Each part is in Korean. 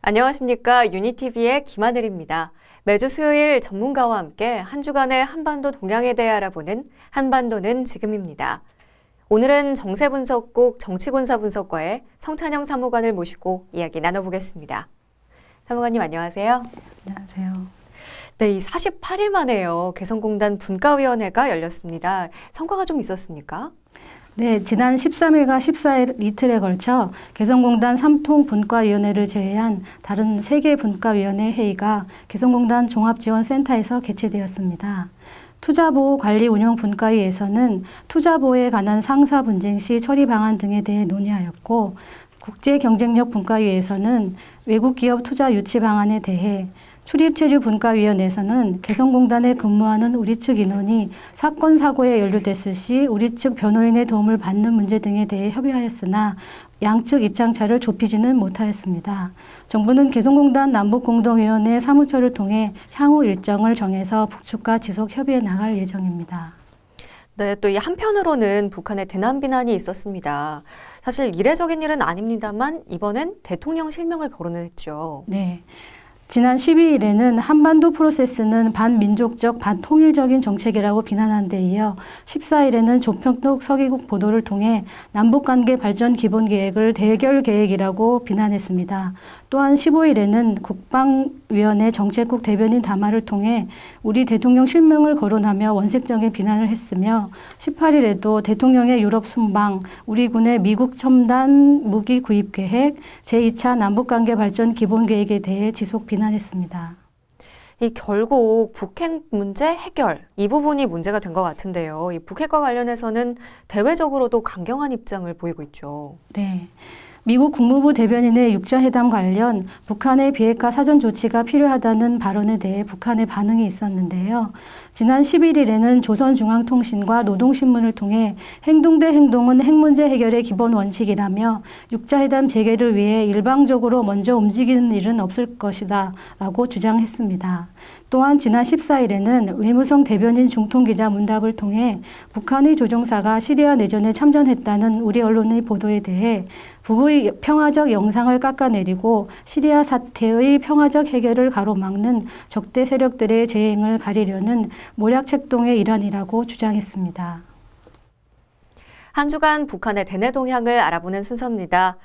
안녕하십니까. 유니티비의 김하늘입니다. 매주 수요일 전문가와 함께 한 주간의 한반도 동향에 대해 알아보는 한반도는 지금입니다. 오늘은 정세분석국 정치군사분석과의 성찬영 사무관을 모시고 이야기 나눠보겠습니다. 사무관님 안녕하세요. 안녕하세요. 네, 이 48일 만에요. 개성공단 분과위원회가 열렸습니다. 성과가 좀 있었습니까? 네, 지난 13일과 14일 이틀에 걸쳐 개성공단 3통 분과위원회를 제외한 다른 3개 분과위원회 회의가 개성공단 종합지원센터에서 개최되었습니다. 투자보호관리운용분과위에서는 투자보호에 관한 상사 분쟁 시 처리 방안 등에 대해 논의하였고, 국제경쟁력 분과위에서는 외국기업 투자 유치 방안에 대해, 출입체류분과위원회에서는 개성공단에 근무하는 우리 측 인원이 사건 사고에 연루됐을 시 우리 측 변호인의 도움을 받는 문제 등에 대해 협의하였으나 양측 입장차를 좁히지는 못하였습니다. 정부는 개성공단 남북공동위원회 사무처를 통해 향후 일정을 정해서 북측과 지속 협의해 나갈 예정입니다. 네, 또 이 한편으로는 북한의 대남 비난이 있었습니다. 사실 이례적인 일은 아닙니다만 이번엔 대통령 실명을 거론했죠. 네. 지난 12일에는 한반도 프로세스는 반민족적, 반통일적인 정책이라고 비난한 데 이어 14일에는 조평록 서기국 보도를 통해 남북관계 발전 기본계획을 대결계획이라고 비난했습니다. 또한 15일에는 국방위원회 정책국 대변인 담화를 통해 우리 대통령 실명을 거론하며 원색적인 비난을 했으며 18일에도 대통령의 유럽 순방, 우리 군의 미국 첨단 무기 구입 계획, 제2차 남북관계 발전 기본계획에 대해 지속 비난했습니다. 이 결국 북핵 문제 해결, 이 부분이 문제가 된 것 같은데요. 이 북핵과 관련해서는 대외적으로도 강경한 입장을 보이고 있죠. 네. 미국 국무부 대변인의 육자회담 관련 북한의 비핵화 사전 조치가 필요하다는 발언에 대해 북한의 반응이 있었는데요. 지난 11일에는 조선중앙통신과 노동신문을 통해 행동 대 행동은 핵 문제 해결의 기본 원칙이라며 육자회담 재개를 위해 일방적으로 먼저 움직이는 일은 없을 것이다 라고 주장했습니다. 또한 지난 14일에는 외무성 대변인 중통기자 문답을 통해 북한의 조종사가 시리아 내전에 참전했다는 우리 언론의 보도에 대해 북의 평화적 영상을 깎아내리고 시리아 사태의 평화적 해결을 가로막는 적대 세력들의 죄행을 가리려는 모략 책동의 일환이라고 주장했습니다. 한 주간 북한의 대내 동향을 알아보는 순서입니다.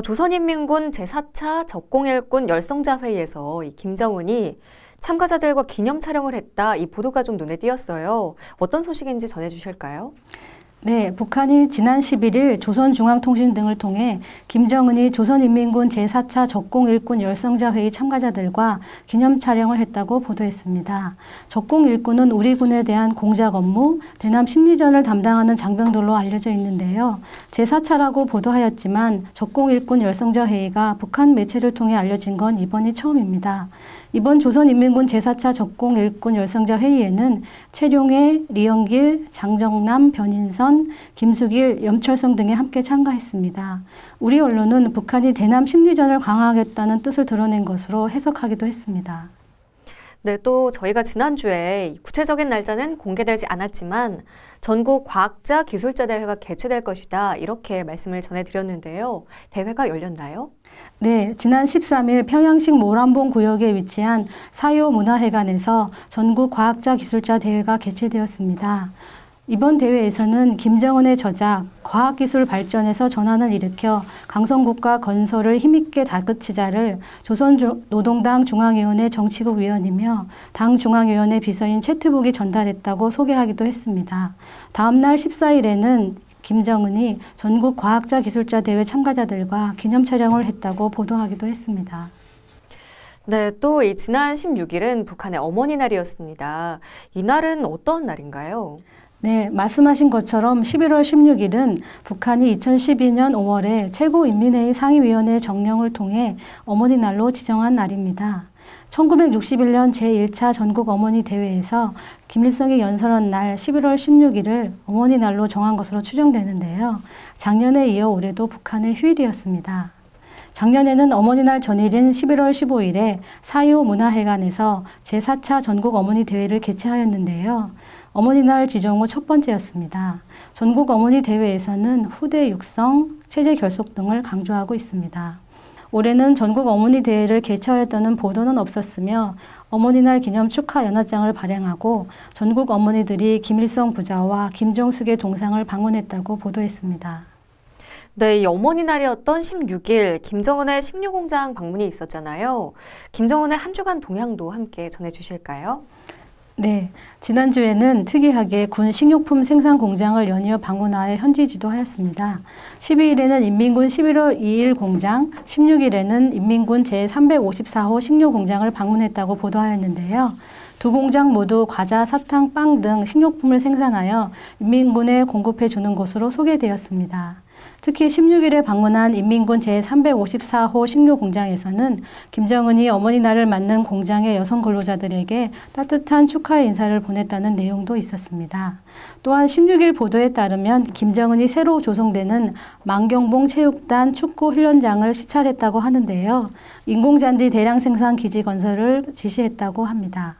조선인민군 제4차 적공일군 열성자회의에서 김정은이 참가자들과 기념 촬영을 했다. 이 보도가 좀 눈에 띄었어요. 어떤 소식인지 전해주실까요? 네, 북한이 지난 11일 조선중앙통신 등을 통해 김정은이 조선인민군 제4차 적공일군 열성자회의 참가자들과 기념 촬영을 했다고 보도했습니다. 적공일군은 우리 군에 대한 공작 업무, 대남 심리전을 담당하는 장병들로 알려져 있는데요. 제4차라고 보도하였지만 적공일군 열성자회의가 북한 매체를 통해 알려진 건 이번이 처음입니다. 이번 조선인민군 제4차 적공일군 열성자회의에는 최룡해, 리영길, 장정남, 변인선, 김수길, 염철성 등이 함께 참가했습니다. 우리 언론은 북한이 대남 심리전을 강화하겠다는 뜻을 드러낸 것으로 해석하기도 했습니다. 네, 또 저희가 지난주에 구체적인 날짜는 공개되지 않았지만 전국 과학자 기술자 대회가 개최될 것이다 이렇게 말씀을 전해드렸는데요. 대회가 열렸나요? 네, 지난 13일 평양식 모란봉 구역에 위치한 사요 문화회관에서 전국 과학자 기술자 대회가 개최되었습니다. 이번 대회에서는 김정은의 저작, 과학기술 발전에서 전환을 일으켜 강성국가 건설을 힘있게 다그치자를 조선노동당 중앙위원회 정치국 위원이며 당 중앙위원회 비서인 채트북이 전달했다고 소개하기도 했습니다. 다음 날 14일에는 김정은이 전국 과학자 기술자 대회 참가자들과 기념 촬영을 했다고 보도하기도 했습니다. 네, 또 이 지난 16일은 북한의 어머니 날이었습니다. 이 날은 어떤 날인가요? 네, 말씀하신 것처럼 11월 16일은 북한이 2012년 5월에 최고인민회의 상임위원회 정령을 통해 어머니 날로 지정한 날입니다. 1961년 제1차 전국 어머니 대회에서 김일성이 연설한 날 11월 16일을 어머니 날로 정한 것으로 추정되는데요. 작년에 이어 올해도 북한의 휴일이었습니다. 작년에는 어머니날 전일인 11월 15일에 사요 문화회관에서 제4차 전국 어머니 대회를 개최하였는데요. 어머니날 지정 후 첫 번째였습니다. 전국 어머니 대회에서는 후대 육성, 체제 결속 등을 강조하고 있습니다. 올해는 전국 어머니 대회를 개최했다는 보도는 없었으며 어머니날 기념 축하 연화장을 발행하고 전국 어머니들이 김일성 부자와 김정숙의 동상을 방문했다고 보도했습니다. 네, 이 어머니날이었던 16일 김정은의 식료공장 방문이 있었잖아요. 김정은의 한 주간 동향도 함께 전해주실까요? 네, 지난주에는 특이하게 군 식료품 생산 공장을 연이어 방문하여 현지 지도하였습니다. 12일에는 인민군 11월 2일 공장, 16일에는 인민군 제354호 식료공장을 방문했다고 보도하였는데요. 두 공장 모두 과자, 사탕, 빵 등 식료품을 생산하여 인민군에 공급해 주는 곳으로 소개되었습니다. 특히 16일에 방문한 인민군 제354호 식료공장에서는 김정은이 어머니날을 맞는 공장의 여성 근로자들에게 따뜻한 축하의 인사를 보냈다는 내용도 있었습니다. 또한 16일 보도에 따르면 김정은이 새로 조성되는 만경봉 체육단 축구 훈련장을 시찰했다고 하는데요. 인공잔디 대량 생산 기지 건설을 지시했다고 합니다.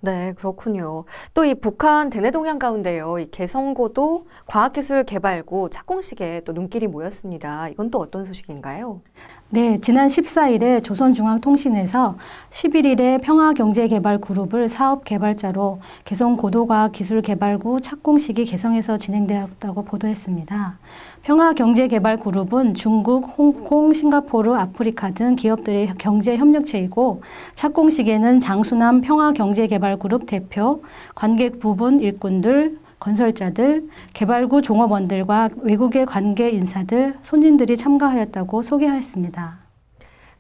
네, 그렇군요. 또 이 북한 대내 동향 가운데요. 이 개성고도 과학기술개발구 착공식에 또 눈길이 모였습니다. 이건 또 어떤 소식인가요? 네, 지난 14일에 조선중앙통신에서 11일에 평화경제개발그룹을 사업개발자로 개성고도과학기술개발구 착공식이 개성에서 진행되었다고 보도했습니다. 평화경제개발그룹은 중국, 홍콩, 싱가포르, 아프리카 등 기업들의 경제협력체이고 착공식에는 장수남 평화경제개발그룹 대표, 관객 부분 일꾼들, 건설자들, 개발구 종업원들과 외국의 관계 인사들, 손님들이 참가하였다고 소개하였습니다.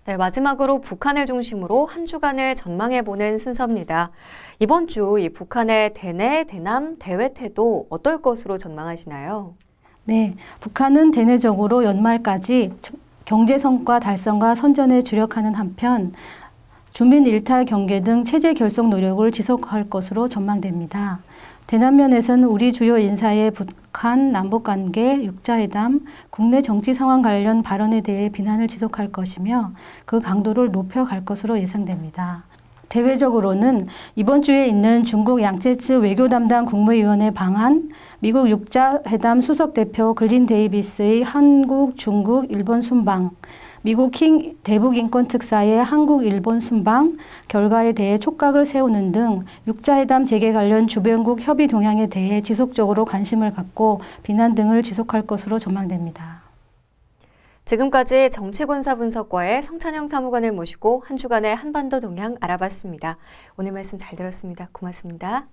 네, 마지막으로 북한을 중심으로 한 주간을 전망해보는 순서입니다. 이번 주 이 북한의 대내, 대남, 대외 태도 어떨 것으로 전망하시나요? 네, 북한은 대내적으로 연말까지 경제 성과 달성과 선전에 주력하는 한편 주민 일탈 경계 등 체제 결속 노력을 지속할 것으로 전망됩니다. 대남면에서는 우리 주요 인사의 북한 남북관계, 육자회담, 국내 정치 상황 관련 발언에 대해 비난을 지속할 것이며 그 강도를 높여갈 것으로 예상됩니다. 대외적으로는 이번 주에 있는 중국 양제츠 외교 담당 국무위원의 방한, 미국 육자회담 수석대표 글린 데이비스의 한국, 중국, 일본 순방, 미국 킹 대북인권특사의 한국, 일본 순방 결과에 대해 촉각을 세우는 등 육자회담 재개 관련 주변국 협의 동향에 대해 지속적으로 관심을 갖고 비난 등을 지속할 것으로 전망됩니다. 지금까지 정치군사분석과의 성찬영 사무관을 모시고 한 주간의 한반도 동향 알아봤습니다. 오늘 말씀 잘 들었습니다. 고맙습니다.